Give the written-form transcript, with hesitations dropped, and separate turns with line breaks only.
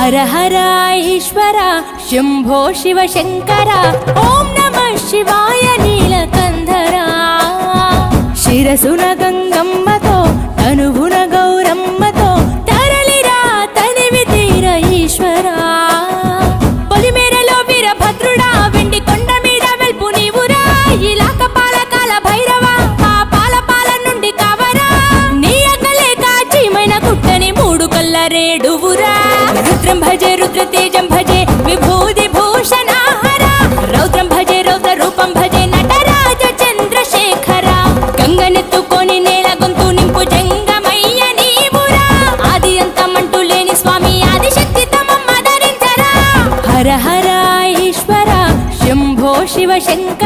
हर हर ईश्वर शंभो शिव शंकर ओम नमः शिवाय नीलकंधरा शिरसुन गंगम्मतो तनुवुन गौरम्मतो तरलिरा तनिवि तीर ईश्वरा పొలిమేరలో వీరభద్రుడా వెండి కొండ మీద వెల్పు నీవురా ఇలాక పాలకాల భైరవ ఆ పాల నుండి కావరా నీ అగలే కాచిమైన గుట్టని మూడు కళ్ళ రేడువురా रुद्रं भजे रुद्रतेजं भजे विभूति भूषण हरा रौद्रं भजे रौद्र रूपं भजे नटराज चंद्रशेखर गंगनेत्तुकोनि नेल गोंतु निंपु जंगमయ్య నీవురా ఆది అంతమంటూ లేని స్వామి ఆదిశక్తి తమమ్మ ధరించరా हर हर ईश्वर शंभो शिव शंकर